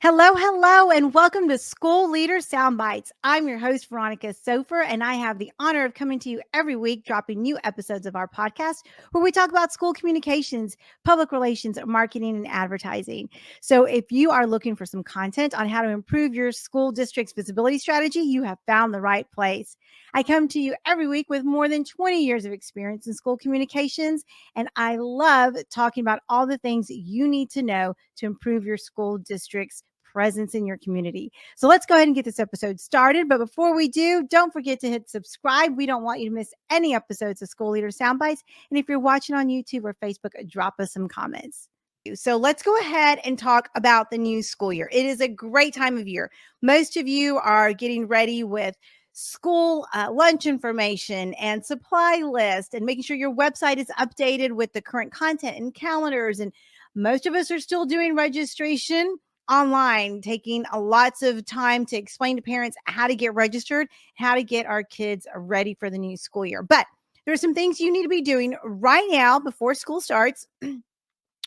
Hello, and welcome to School Leader Soundbites. I'm your host, Veronica Sofer, and I have the honor of coming to you every week, dropping new episodes of our podcast where we talk about school communications, public relations, marketing, and advertising. So, if you are looking for some content on how to improve your school district's visibility strategy, you have found the right place. I come to you every week with more than 20 years of experience in school communications, and I love talking about all the things you need to know to improve your school district's presence in your community. So let's go ahead and get this episode started. But before we do, don't forget to hit subscribe. We don't want you to miss any episodes of School Leader Soundbites. And if you're watching on YouTube or Facebook, drop us some comments. So let's go ahead and talk about the new school year. It is a great time of year. Most of you are getting ready with school lunch information and supply list and making sure your website is updated with the current content and calendars. And most of us are still doing registration online, taking lots of time to explain to parents how to get registered, how to get our kids ready for the new school year. But there's some things you need to be doing right now before school starts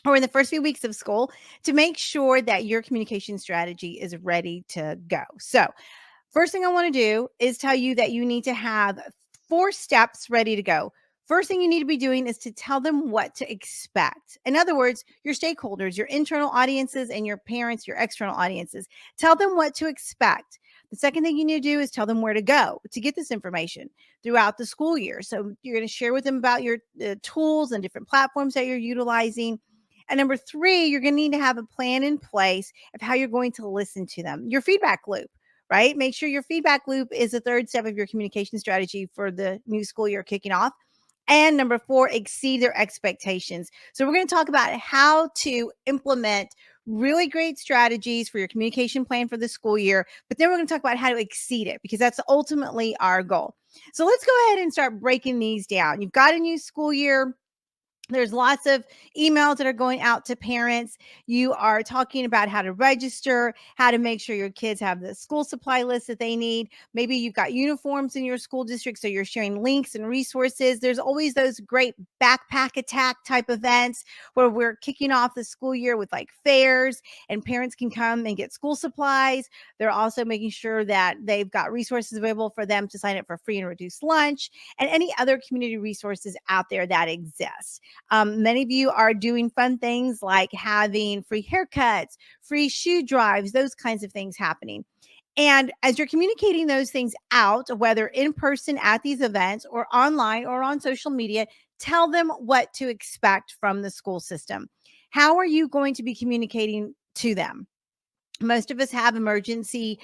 or in the first few weeks of school to make sure that your communication strategy is ready to go. So, first thing I want to do is tell you that you need to have 4 steps ready to go. First thing you need to be doing is to tell them what to expect. In other words, your stakeholders, your internal audiences, and your parents, your external audiences, tell them what to expect. The second thing you need to do is tell them where to go to get this information throughout the school year. So you're going to share with them about your tools and different platforms that you're utilizing. And number 3, you're going to need to have a plan in place of how you're going to listen to them. Your feedback loop, right? Make sure your feedback loop is the third step of your communication strategy for the new school year kicking off. And number 4, exceed their expectations. So we're going to talk about how to implement really great strategies for your communication plan for the school year, but then we're going to talk about how to exceed it because that's ultimately our goal. So let's go ahead and start breaking these down. You've got a new school year. There's lots of emails that are going out to parents. You are talking about how to register, how to make sure your kids have the school supply list that they need. Maybe you've got uniforms in your school district, so you're sharing links and resources. There's always those great backpack attack type events where we're kicking off the school year with like fairs and parents can come and get school supplies. They're also making sure that they've got resources available for them to sign up for free and reduced lunch and any other community resources out there that exist. Many of you are doing fun things like having free haircuts, free shoe drives, those kinds of things happening. And as you're communicating those things out, whether in person at these events or online or on social media, tell them what to expect from the school system. How are you going to be communicating to them? Most of us have emergency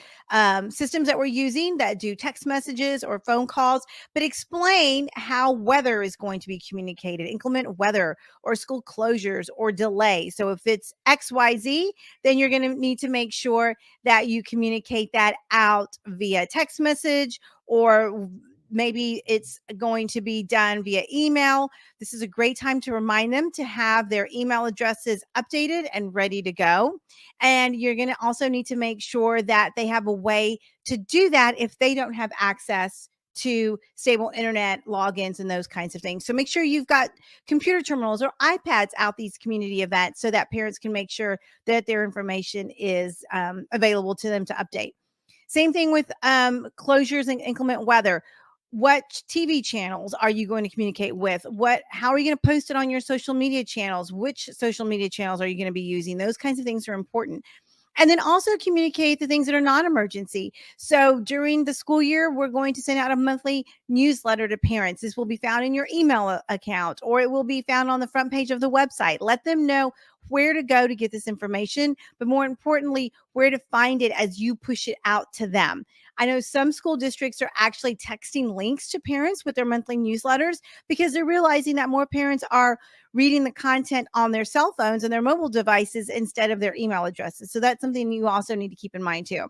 systems that we're using that do text messages or phone calls, but explain how weather is going to be communicated, inclement weather or school closures or delay. So if it's XYZ, then you're going to need to make sure that you communicate that out via text message or maybe it's going to be done via email. This is a great time to remind them to have their email addresses updated and ready to go. And you're going to also need to make sure that they have a way to do that if they don't have access to stable internet logins and those kinds of things. So make sure you've got computer terminals or iPads out these community events so that parents can make sure that their information is available to them to update. Same thing with closures and inclement weather. What TV channels are you going to communicate with? How are you going to post it on your social media channels? Which social media channels are you going to be using? Those kinds of things are important. And then also communicate the things that are non-emergency. So during the school year, we're going to send out a monthly newsletter to parents. This will be found in your email account, or it will be found on the front page of the website. Let them know where to go to get this information, but more importantly, where to find it as you push it out to them. I know some school districts are actually texting links to parents with their monthly newsletters because they're realizing that more parents are reading the content on their cell phones and their mobile devices instead of their email addresses. So that's something you also need to keep in mind too.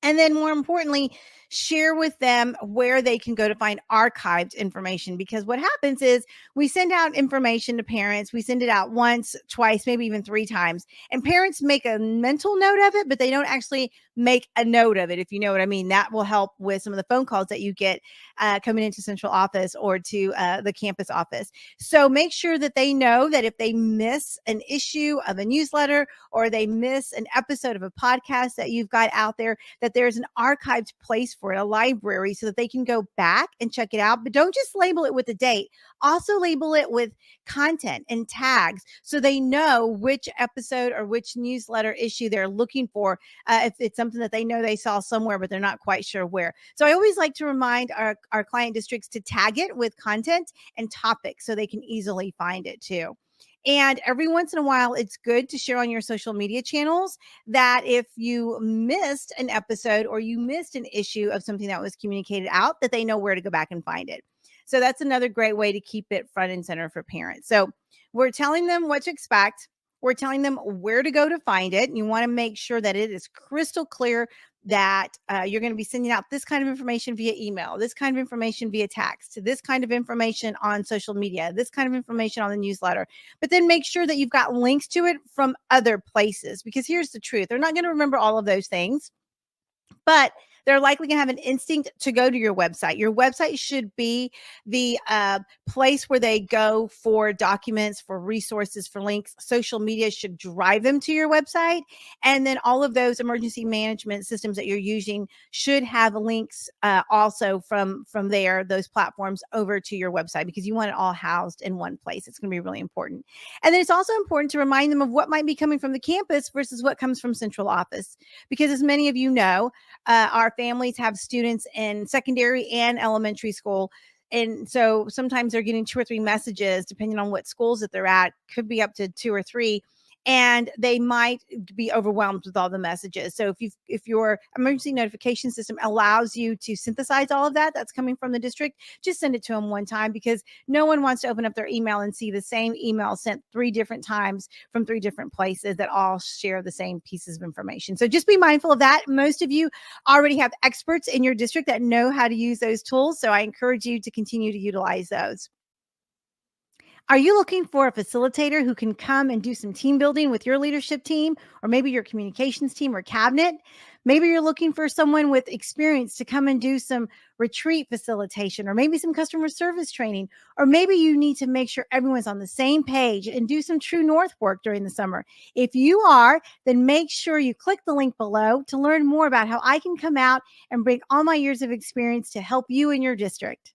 And then more importantly, share with them where they can go to find archived information. Because what happens is we send out information to parents. We send it out once, twice, maybe even 3 times. And parents make a mental note of it, but they don't actually make a note of it, if you know what I mean. That will help with some of the phone calls that you get coming into central office or to the campus office. So make sure that they know that if they miss an issue of a newsletter or they miss an episode of a podcast that you've got out there, that there's an archived place for it, a library, so that they can go back and check it out. But don't just label it with a date. Also label it with content and tags so they know which episode or which newsletter issue they're looking for, if it's something that they know they saw somewhere, but they're not quite sure where. So I always like to remind our client districts to tag it with content and topics so they can easily find it too. And every once in a while, it's good to share on your social media channels that if you missed an episode or you missed an issue of something that was communicated out, that they know where to go back and find it. So that's another great way to keep it front and center for parents. So we're telling them what to expect. We're telling them where to go to find it. And you want to make sure that it is crystal clear that you're going to be sending out this kind of information via email, this kind of information via text, this kind of information on social media, this kind of information on the newsletter. But then make sure that you've got links to it from other places, because here's the truth. They're not going to remember all of those things, but they're likely going to have an instinct to go to your website. Your website should be the place where they go for documents, for resources, for links. Social media should drive them to your website. And then all of those emergency management systems that you're using should have links also from there, those platforms, over to your website, because you want it all housed in one place. It's going to be really important. And then it's also important to remind them of what might be coming from the campus versus what comes from central office. Because as many of you know, our families have students in secondary and elementary school. And so sometimes they're getting 2 or 3 messages, depending on what schools that they're at, could be up to 2 or 3. And they might be overwhelmed with all the messages. So if your emergency notification system allows you to synthesize all of that that's coming from the district, just send it to them one time, because no one wants to open up their email and see the same email sent 3 different times from 3 different places that all share the same pieces of information. So just be mindful of that. Most of you already have experts in your district that know how to use those tools. So I encourage you to continue to utilize those. Are you looking for a facilitator who can come and do some team building with your leadership team, or maybe your communications team or cabinet? Maybe you're looking for someone with experience to come and do some retreat facilitation, or maybe some customer service training, or maybe you need to make sure everyone's on the same page and do some true north work during the summer. If you are, then make sure you click the link below to learn more about how I can come out and bring all my years of experience to help you in your district.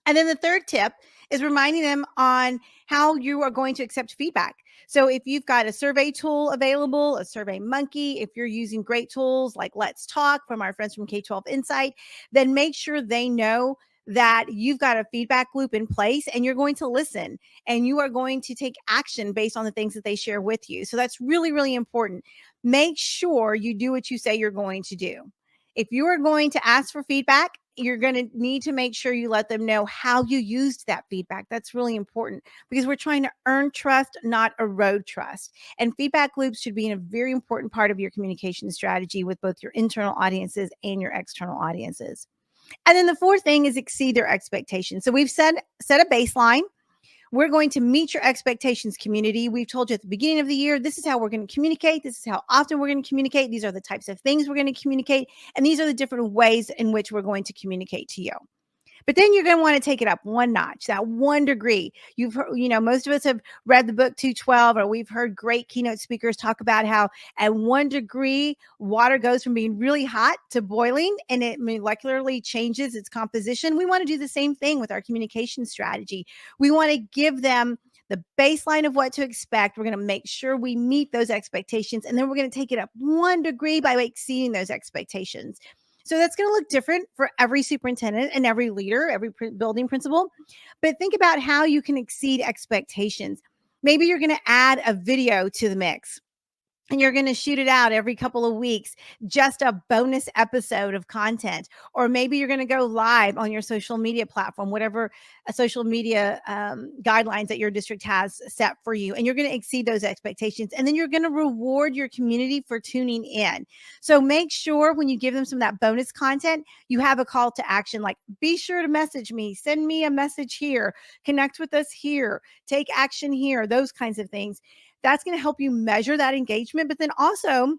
And then the third tip is reminding them on how you are going to accept feedback. So if you've got a survey tool available, a Survey Monkey, if you're using great tools like Let's Talk from our friends from K-12 Insight, then make sure they know that you've got a feedback loop in place and you're going to listen and you are going to take action based on the things that they share with you. So that's really, really important. Make sure you do what you say you're going to do. If you are going to ask for feedback, you're going to need to make sure you let them know how you used that feedback. That's really important, because we're trying to earn trust, not erode trust. And feedback loops should be a very important part of your communication strategy with both your internal audiences and your external audiences. And then the fourth thing is exceed their expectations. So we've set a baseline. We're going to meet your expectations, community. We've told you at the beginning of the year, this is how we're going to communicate. This is how often we're going to communicate. These are the types of things we're going to communicate. And these are the different ways in which we're going to communicate to you. But then you're going to want to take it up one notch, that 1 degree. You've heard, most of us have read the book 212, or we've heard great keynote speakers talk about how at 1 degree, water goes from being really hot to boiling, and it molecularly changes its composition. We want to do the same thing with our communication strategy. We want to give them the baseline of what to expect. We're going to make sure we meet those expectations, and then we're going to take it up 1 degree by exceeding those expectations. So that's going to look different for every superintendent and every leader, every building principal. But think about how you can exceed expectations. Maybe you're going to add a video to the mix. and you're going to shoot it out every couple of weeks, just a bonus episode of content. Or maybe you're going to go live on your social media platform, whatever social media guidelines that your district has set for you, and you're going to exceed those expectations. And then you're going to reward your community for tuning in. So make sure when you give them some of that bonus content, you have a call to action, like be sure to message me, send me a message here, connect with us here, take action here, those kinds of things. That's going to help you measure that engagement, but then also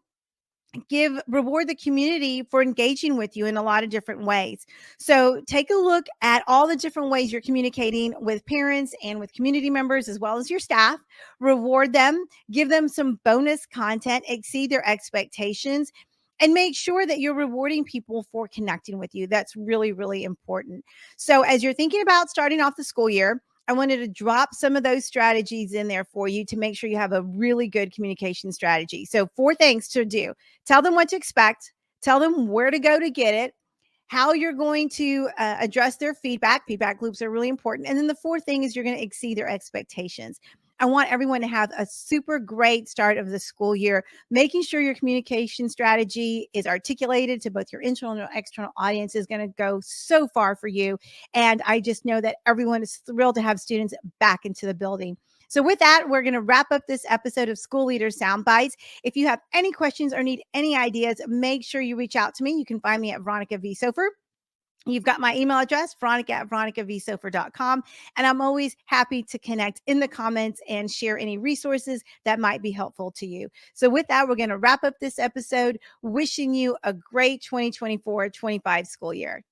reward the community for engaging with you in a lot of different ways. So take a look at all the different ways you're communicating with parents and with community members, as well as your staff. Reward them, give them some bonus content, exceed their expectations, and make sure that you're rewarding people for connecting with you. That's really, really important. So as you're thinking about starting off the school year, I wanted to drop some of those strategies in there for you to make sure you have a really good communication strategy. So 4 things to do: tell them what to expect, tell them where to go to get it, how you're going to address their feedback. Feedback loops are really important. And then the 4th thing is you're going to exceed their expectations. I want everyone to have a super great start of the school year, making sure your communication strategy is articulated to both your internal and external audience is going to go so far for you. And I just know that everyone is thrilled to have students back into the building. So with that, we're going to wrap up this episode of School Leader Soundbites. If you have any questions or need any ideas, make sure you reach out to me. You can find me at Veronica V. Sofer. You've got my email address, veronica@veronicavsofer.com. And I'm always happy to connect in the comments and share any resources that might be helpful to you. So with that, we're going to wrap up this episode, wishing you a great 2024-25 school year.